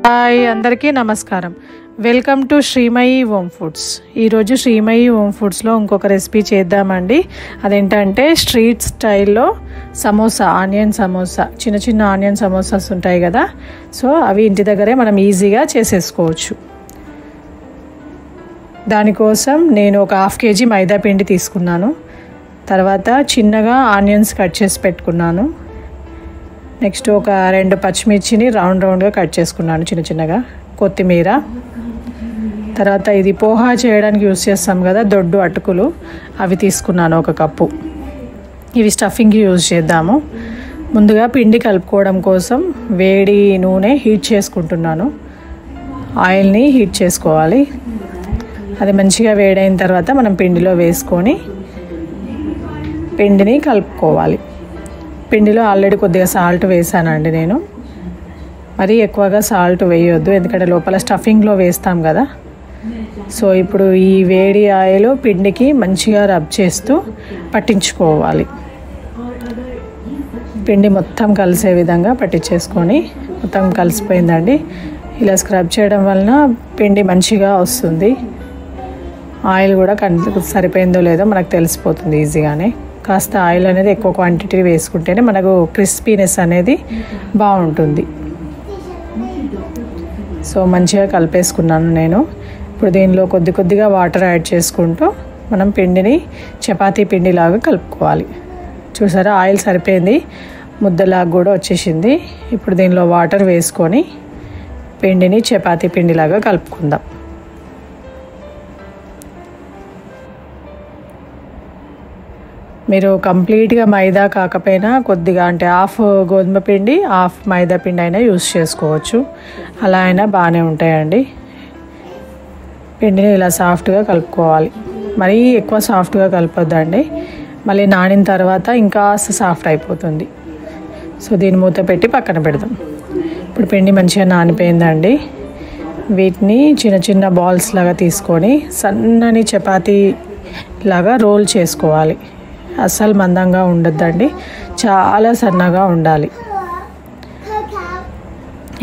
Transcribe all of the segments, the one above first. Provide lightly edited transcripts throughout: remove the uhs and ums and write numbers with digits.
Hi అందరికీ నమస్కారం. Welcome to Srimayi home foods. ఈరోజు శ్రీమయి హోమ్ ఫుడ్స్లో ఇంకొక రెసిపీ చేద్దామండి. అదేంటంటే స్ట్రీట్ స్టైల్లో సమోసా, ఆనియన్ సమోసా, చిన్న చిన్న ఆనియన్ సమోసాస్ ఉంటాయి కదా, సో అవి ఇంటి దగ్గరే మనం ఈజీగా చేసేసుకోవచ్చు. దానికోసం నేను ఒక 1/2 kg మైదా పిండి తీసుకున్నాను. తర్వాత చిన్నగా ఆనియన్స్ కట్ చేసి పెట్టుకున్నాను. నెక్స్ట్ ఒక 2 పచ్చిమిర్చిని రౌండ్గా కట్ చేసుకున్నాను చిన్న చిన్నగా. కొత్తిమీర, తర్వాత ఇది పోహా చేయడానికి యూస్ చేస్తాం కదా దొడ్డు అటుకులు, అవి తీసుకున్నాను 1 కప్పు. ఇవి స్టఫింగ్కి యూజ్ చేద్దాము. ముందుగా పిండి కలుపుకోవడం కోసం వేడి నూనె హీట్ చేసుకుంటున్నాను. ఆయిల్ని హీట్ చేసుకోవాలి. అది మంచిగా వేడైన తర్వాత మనం పిండిలో వేసుకొని పిండిని కలుపుకోవాలి. పిండిలో ఆల్రెడీ కొద్దిగా సాల్ట్ వేసానండి నేను. మరీ ఎక్కువగా సాల్ట్ వేయొద్దు, ఎందుకంటే లోపల స్టఫింగ్లో వేస్తాం కదా. సో ఇప్పుడు ఈ వేడి ఆయిల్ పిండికి మంచిగా రబ్ చేస్తూ పట్టించుకోవాలి. పిండి మొత్తం కలిసే విధంగా పట్టించేసుకొని, మొత్తం కలిసిపోయిందండి. ఇలా స్క్రబ్ చేయడం వలన పిండి మంచిగా వస్తుంది. ఆయిల్ కూడా సరిపోయిందో లేదో మనకు తెలిసిపోతుంది ఈజీగానే. కాస్త ఆయిల్ అనేది ఎక్కువ క్వాంటిటీ వేసుకుంటేనే మనకు క్రిస్పీనెస్ అనేది బాగుంటుంది. సో మంచిగా కలిపేసుకున్నాను నేను. ఇప్పుడు దీనిలో కొద్దిగా వాటర్ యాడ్ చేసుకుంటూ మనం పిండిని చపాతీ పిండిలాగా కలుపుకోవాలి. చూసారా, ఆయిల్ సరిపోయింది, ముద్దలాగా కూడా వచ్చేసింది. ఇప్పుడు దీనిలో వాటర్ వేసుకొని పిండిని చపాతీ పిండిలాగా కలుపుకుందాం. మీరు కంప్లీట్గా మైదా కాకపోయినా కొద్దిగా, అంటే 1/2 గోధుమ పిండి 1/2 మైదా పిండి అయినా యూస్ చేసుకోవచ్చు. అలా అయినా బాగానే ఉంటాయండి. పిండిని ఇలా సాఫ్ట్గా కలుపుకోవాలి. మరీ ఎక్కువ సాఫ్ట్గా కలపొద్దండి, మళ్ళీ నానిన తర్వాత ఇంకా సాఫ్ట్ అయిపోతుంది. సో దీన్ని మూత పెట్టి పక్కన పెడదాం. ఇప్పుడు పిండి మంచిగా నానిపోయిందండి. వీటిని చిన్న చిన్న బాల్స్ లాగా తీసుకొని సన్నని చపాతీ లాగా రోల్ చేసుకోవాలి. అస్సలు మందంగా ఉండొద్దండి, చాలా సన్నగా ఉండాలి.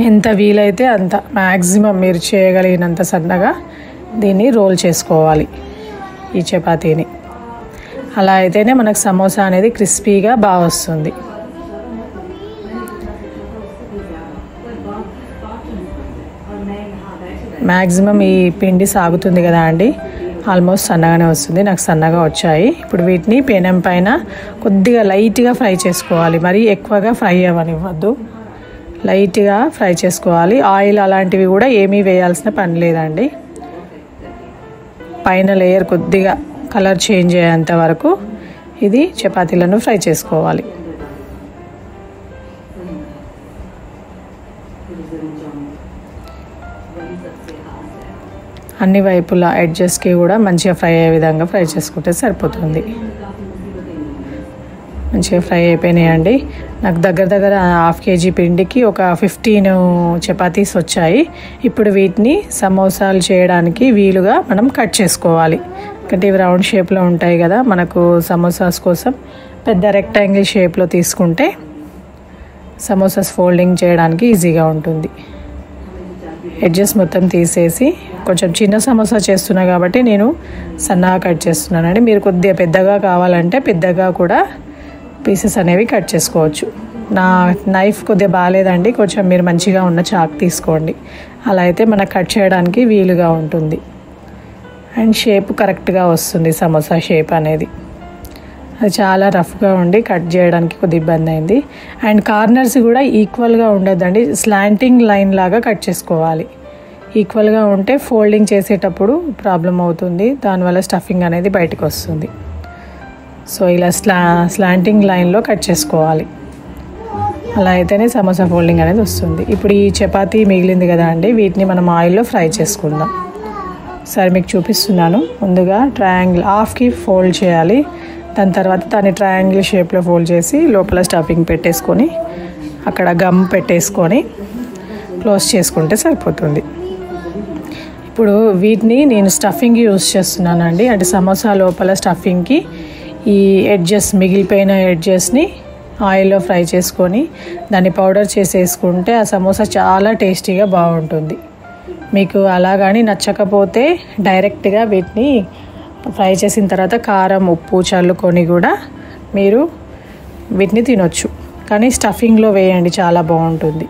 ఎంత వీలైతే అంత, మ్యాక్సిమం మీరు చేయగలిగినంత సన్నగా దీన్ని రోల్ చేసుకోవాలి ఈ చపాతీని. అలా అయితేనే మనకు సమోసా అనేది క్రిస్పీగా బాగా వస్తుంది. మ్యాక్సిమం ఈ పిండి సాగుతుంది కదా అండి, ఆల్మోస్ట్ సన్నగానే వస్తుంది. నాకు సన్నగా వచ్చాయి. ఇప్పుడు వీటిని పెనం పైన కొద్దిగా లైట్గా ఫ్రై చేసుకోవాలి. మరీ ఎక్కువగా ఫ్రై అవ్వనివ్వద్దు, లైట్గా ఫ్రై చేసుకోవాలి. ఆయిల్ అలాంటివి కూడా ఏమీ వేయాల్సిన పని లేదండి. పైన లేయర్ కొద్దిగా కలర్ చేంజ్ అయ్యేంత వరకు ఇది చపాతీలను ఫ్రై చేసుకోవాలి. అన్ని వైపులా ఎడ్జెస్కి కూడా మంచిగా ఫ్రై అయ్యే విధంగా ఫ్రై చేసుకుంటే సరిపోతుంది. మంచిగా ఫ్రై అయిపోయినాయండి. నాకు దగ్గర 1/2 kg పిండికి ఒక 15 చపాతీస్ వచ్చాయి. ఇప్పుడు వీటిని సమోసాలు చేయడానికి వీలుగా మనం కట్ చేసుకోవాలి. ఎందుకంటే ఇవి రౌండ్ షేప్లో ఉంటాయి కదా, మనకు సమోసాస్ కోసం పెద్ద రెక్టాంగిల్ షేప్లో తీసుకుంటే సమోసాస్ ఫోల్డింగ్ చేయడానికి ఈజీగా ఉంటుంది. ఎడ్జెస్ మొత్తం తీసేసి, కొంచెం చిన్న సమోసా చేస్తున్నా కాబట్టి నేను సన్నగా కట్ చేస్తున్నానండి. మీరు కొద్దిగా పెద్దగా కావాలంటే పెద్దగా కూడా పీసెస్ అనేవి కట్ చేసుకోవచ్చు. నా నైఫ్ కొద్దిగా బాగాలేదండి, కొంచెం మీరు మంచిగా ఉన్న చాక్ తీసుకోండి. అలా అయితే మనకు కట్ చేయడానికి వీలుగా ఉంటుంది అండ్ షేప్ కరెక్ట్గా వస్తుంది. సమోసా షేప్ అనేది అది చాలా రఫ్గా ఉండి కట్ చేయడానికి కొద్దిగా ఇబ్బంది అయింది. అండ్ కార్నర్స్ కూడా ఈక్వల్గా ఉండొద్దండి, స్లాంటింగ్ లైన్ లాగా కట్ చేసుకోవాలి. ఈక్వల్గా ఉంటే ఫోల్డింగ్ చేసేటప్పుడు ప్రాబ్లం అవుతుంది, దానివల్ల స్టఫింగ్ అనేది బయటకు వస్తుంది. సో ఇలా స్లాంటింగ్ లైన్లో కట్ చేసుకోవాలి. అలా అయితేనే సమోసా ఫోల్డింగ్ అనేది వస్తుంది. ఇప్పుడు ఈ చపాతీ మిగిలింది కదా అండి, వీటిని మనం ఆయిల్లో ఫ్రై చేసుకుందాం. సరే మీకు చూపిస్తున్నాను. ముందుగా ట్రయాంగిల్ 1/2కి ఫోల్డ్ చేయాలి. దాని తర్వాత దాన్ని ట్రయాంగిల్ షేప్లో ఫోల్డ్ చేసి లోపల స్టఫింగ్ పెట్టేసుకొని అక్కడ గమ్ పెట్టేసుకొని క్లోజ్ చేసుకుంటే సరిపోతుంది. ఇప్పుడు వీటిని నేను స్టఫింగ్కి యూస్ చేస్తున్నానండి. అంటే సమోసా లోపల స్టఫింగ్కి ఈ ఎడ్జెస్, మిగిలిపోయిన ఎడ్జెస్ని ఆయిల్లో ఫ్రై చేసుకొని దాన్ని పౌడర్ చేసేసుకుంటే ఆ సమోసా చాలా టేస్టీగా బాగుంటుంది. మీకు అలా కానీ నచ్చకపోతే డైరెక్ట్గా వీటిని ఫ్రై చేసిన తర్వాత కారం ఉప్పు చల్లుకొని కూడా మీరు వీటిని తినొచ్చు. కానీ స్టఫింగ్లో వేయండి, చాలా బాగుంటుంది.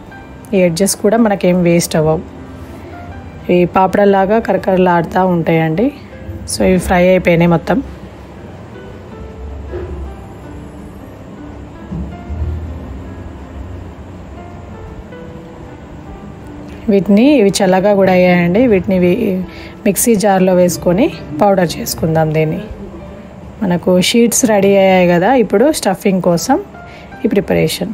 ఈ ఎడ్జెస్ కూడా మనకేం వేస్ట్ అవ్వవు. ఈ పాపడల్లాగా కరకరలాడుతూ ఉంటాయండి. సో ఇవి ఫ్రై అయిపోయినాయి మొత్తం. ఇవి చల్లగా కూడా అయ్యాయండి. వీటిని మిక్సీ జార్లో వేసుకొని పౌడర్ చేసుకుందాం. దీన్ని మనకు షీట్స్ రెడీ అయ్యాయి కదా. ఇప్పుడు స్టఫింగ్ కోసం ఈ ప్రిపరేషన్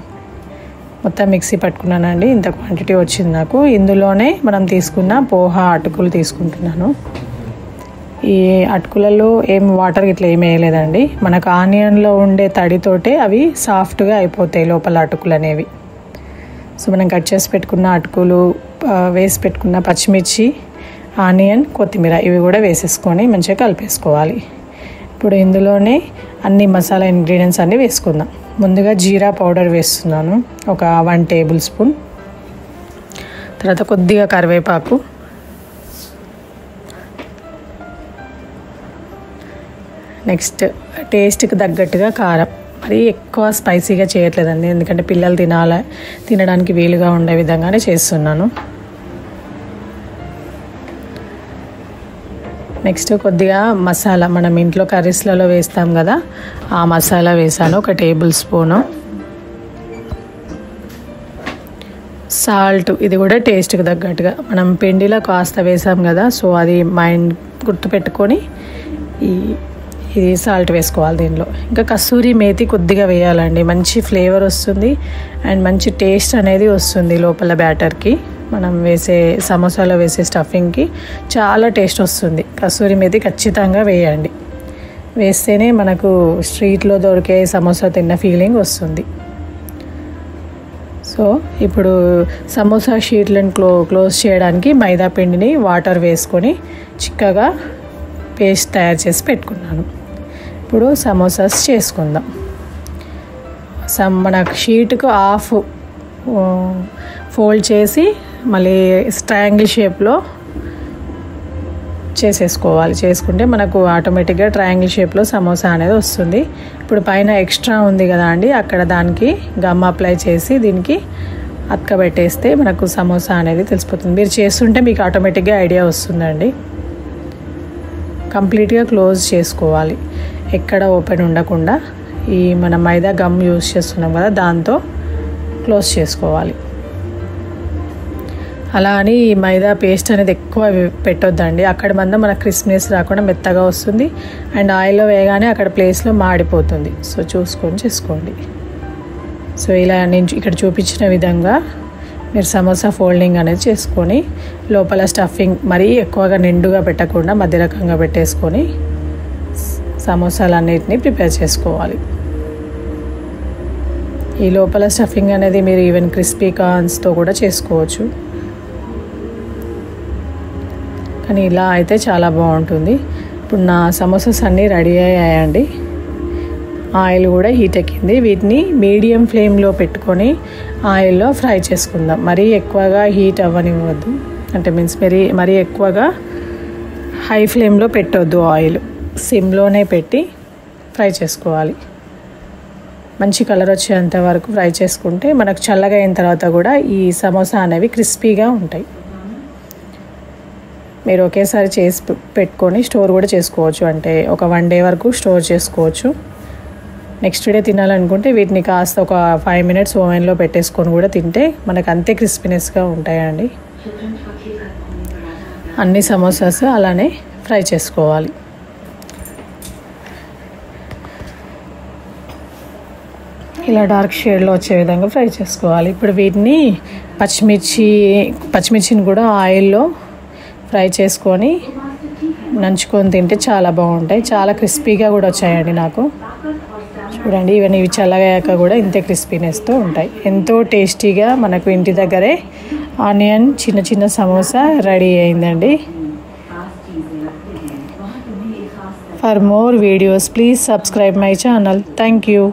మొత్తం మిక్సీ పట్టుకున్నానండి. ఇంత క్వాంటిటీ వచ్చింది నాకు. ఇందులోనే మనం తీసుకున్న పోహా అటుకులు తీసుకుంటున్నాను. ఈ అటుకులలో ఏం వాటర్ ఇట్లా ఏమి వేయలేదండి. మనకు ఆనియన్లో ఉండే తడితోటే అవి సాఫ్ట్గా అయిపోతాయి లోపల అటుకులు అనేవి. సో మనం కట్ చేసి పెట్టుకున్న అటుకులు, వేసి పెట్టుకున్న పచ్చిమిర్చి, ఆనియన్, కొత్తిమీర ఇవి కూడా వేసేసుకొని మంచిగా కలిపేసుకోవాలి. ఇప్పుడు ఇందులోనే అన్ని మసాలా ఇంగ్రీడియంట్స్ అన్నీ వేసుకుందాం. ముందుగా జీరా పౌడర్ వేస్తున్నాను, ఒక 1 టేబుల్ స్పూన్. తర్వాత కొద్దిగా కరివేపాకు, నెక్స్ట్ టేస్ట్కి తగ్గట్టుగా కారం. మరీ ఎక్కువ స్పైసీగా చేయట్లేదండి, ఎందుకంటే పిల్లలు తినడానికి వీలుగా ఉండే విధంగానే చేస్తున్నాను. నెక్స్ట్ కొద్దిగా మసాలా, మనం ఇంట్లో కర్రీస్లలో వేస్తాం కదా, ఆ మసాలా వేసాను, 1 టేబుల్ స్పూను. సాల్ట్, ఇది కూడా టేస్ట్కి తగ్గట్టుగా. మనం పిండిలో కాస్త వేసాం కదా, సో అది మైండ్ గుర్తుపెట్టుకొని ఇది సాల్ట్ వేసుకోవాలి దీనిలో. ఇంకా కస్తూరి మేతి కొద్దిగా వేయాలండి, మంచి ఫ్లేవర్ వస్తుంది అండ్ మంచి టేస్ట్ అనేది వస్తుంది లోపల బ్యాటర్కి. మనం వేసే సమోసాలో వేసే స్టఫింగ్కి చాలా టేస్ట్ వస్తుంది. కస్తూరి మేతి ఖచ్చితంగా వేయండి, వేస్తేనే మనకు స్ట్రీట్లో దొరికే సమోసా తిన్న ఫీలింగ్ వస్తుంది. సో ఇప్పుడు సమోసా షీట్లను క్లోజ్ చేయడానికి మైదా పిండిని వాటర్ వేసుకొని చిక్కగా పేస్ట్ తయారు చేసి పెట్టుకున్నాను. ఇప్పుడు సమోసాస్ చేసుకుందాం. మన షీట్కు హాఫ్ ఫోల్డ్ చేసి మళ్ళీ ట్రయాంగిల్ షేప్లో చేసుకుంటే మనకు ఆటోమేటిక్గా ట్రయాంగిల్ షేప్లో సమోసా అనేది వస్తుంది. ఇప్పుడు పైన ఎక్స్ట్రా ఉంది కదా అండి, అక్కడ దానికి గమ్ అప్లై చేసి దీనికి అతకబెట్టేస్తే మనకు సమోసా అనేది తెలిసిపోతుంది. మీరు చేస్తుంటే మీకు ఆటోమేటిక్గా ఐడియా వస్తుందండి. కంప్లీట్గా క్లోజ్ చేసుకోవాలి, ఎక్కడ ఓపెన్ ఉండకుండా. ఈ మన మైదా గమ్ యూజ్ చేస్తున్నాం కదా, దాంతో క్లోజ్ చేసుకోవాలి. అలా అని ఈ మైదా పేస్ట్ అనేది ఎక్కువ పెట్టొద్దండి, అక్కడ మందం మనకు క్రిస్పీనెస్ రాకుండా మెత్తగా వస్తుంది అండ్ ఆయిల్లో వేయగానే అక్కడ ప్లేస్లో మాడిపోతుంది. సో చూసుకొని చేసుకోండి. సో ఇలా నేను ఇక్కడ చూపించిన విధంగా మీరు సమోసా ఫోల్డింగ్ అనేది చేసుకొని లోపల స్టఫింగ్ మరీ ఎక్కువగా నిండుగా పెట్టకుండా మధ్య రకంగా పెట్టేసుకొని సమోసాలన్నిటిని ప్రిపేర్ చేసుకోవాలి. ఈ లోపల స్టఫింగ్ అనేది మీరు ఈవెన్ క్రిస్పీ కార్న్స్తో కూడా చేసుకోవచ్చు, కానీ ఇలా అయితే చాలా బాగుంటుంది. ఇప్పుడు నా సమోసాస్ అన్నీ రెడీ అయ్యాయండి. ఆయిల్ కూడా హీట్ ఎక్కింది. వీటిని మీడియం ఫ్లేమ్లో పెట్టుకొని ఆయిల్లో ఫ్రై చేసుకుందాం. మరీ ఎక్కువగా హీట్ అవ్వనివ్వద్దు, అంటే మీన్స్ మరీ ఎక్కువగా హై ఫ్లేమ్లో పెట్టొద్దు. ఆయిల్ సిమ్లోనే పెట్టి ఫ్రై చేసుకోవాలి. మంచి కలర్ వచ్చేంత వరకు ఫ్రై చేసుకుంటే మనకు చల్లగా అయిన తర్వాత కూడా ఈ సమోసా అనేవి క్రిస్పీగా ఉంటాయి. మీరు ఒకేసారి చేసి పెట్టుకొని స్టోర్ కూడా చేసుకోవచ్చు, అంటే ఒక 1 డే వరకు స్టోర్ చేసుకోవచ్చు. నెక్స్ట్ డే తినాలనుకుంటే వీటిని కాస్త ఒక 5 మినిట్స్ ఓవెన్లో పెట్టేసుకొని కూడా తింటే మనకు అంతే క్రిస్పీనెస్గా ఉంటాయండి. అన్ని సమోసాస్ అలానే ఫ్రై చేసుకోవాలి. ఇలా డార్క్ షేడ్లో వచ్చే విధంగా ఫ్రై చేసుకోవాలి. ఇప్పుడు వీటిని పచ్చిమిర్చిని కూడా ఆయిల్లో ఫ్రై చేసుకొని నంచుకొని తింటే చాలా బాగుంటాయి. చాలా క్రిస్పీగా కూడా వచ్చాయండి నాకు. చూడండి, ఇవన్నీ ఇవి చల్లగాయాక కూడా ఇంతే క్రిస్పీనెస్తో ఉంటాయి. ఎంతో టేస్టీగా మనకు ఇంటి దగ్గరే ఆనియన్ చిన్న చిన్న సమోసా రెడీ అయిందండి. For more videos please subscribe my channel. Thank you.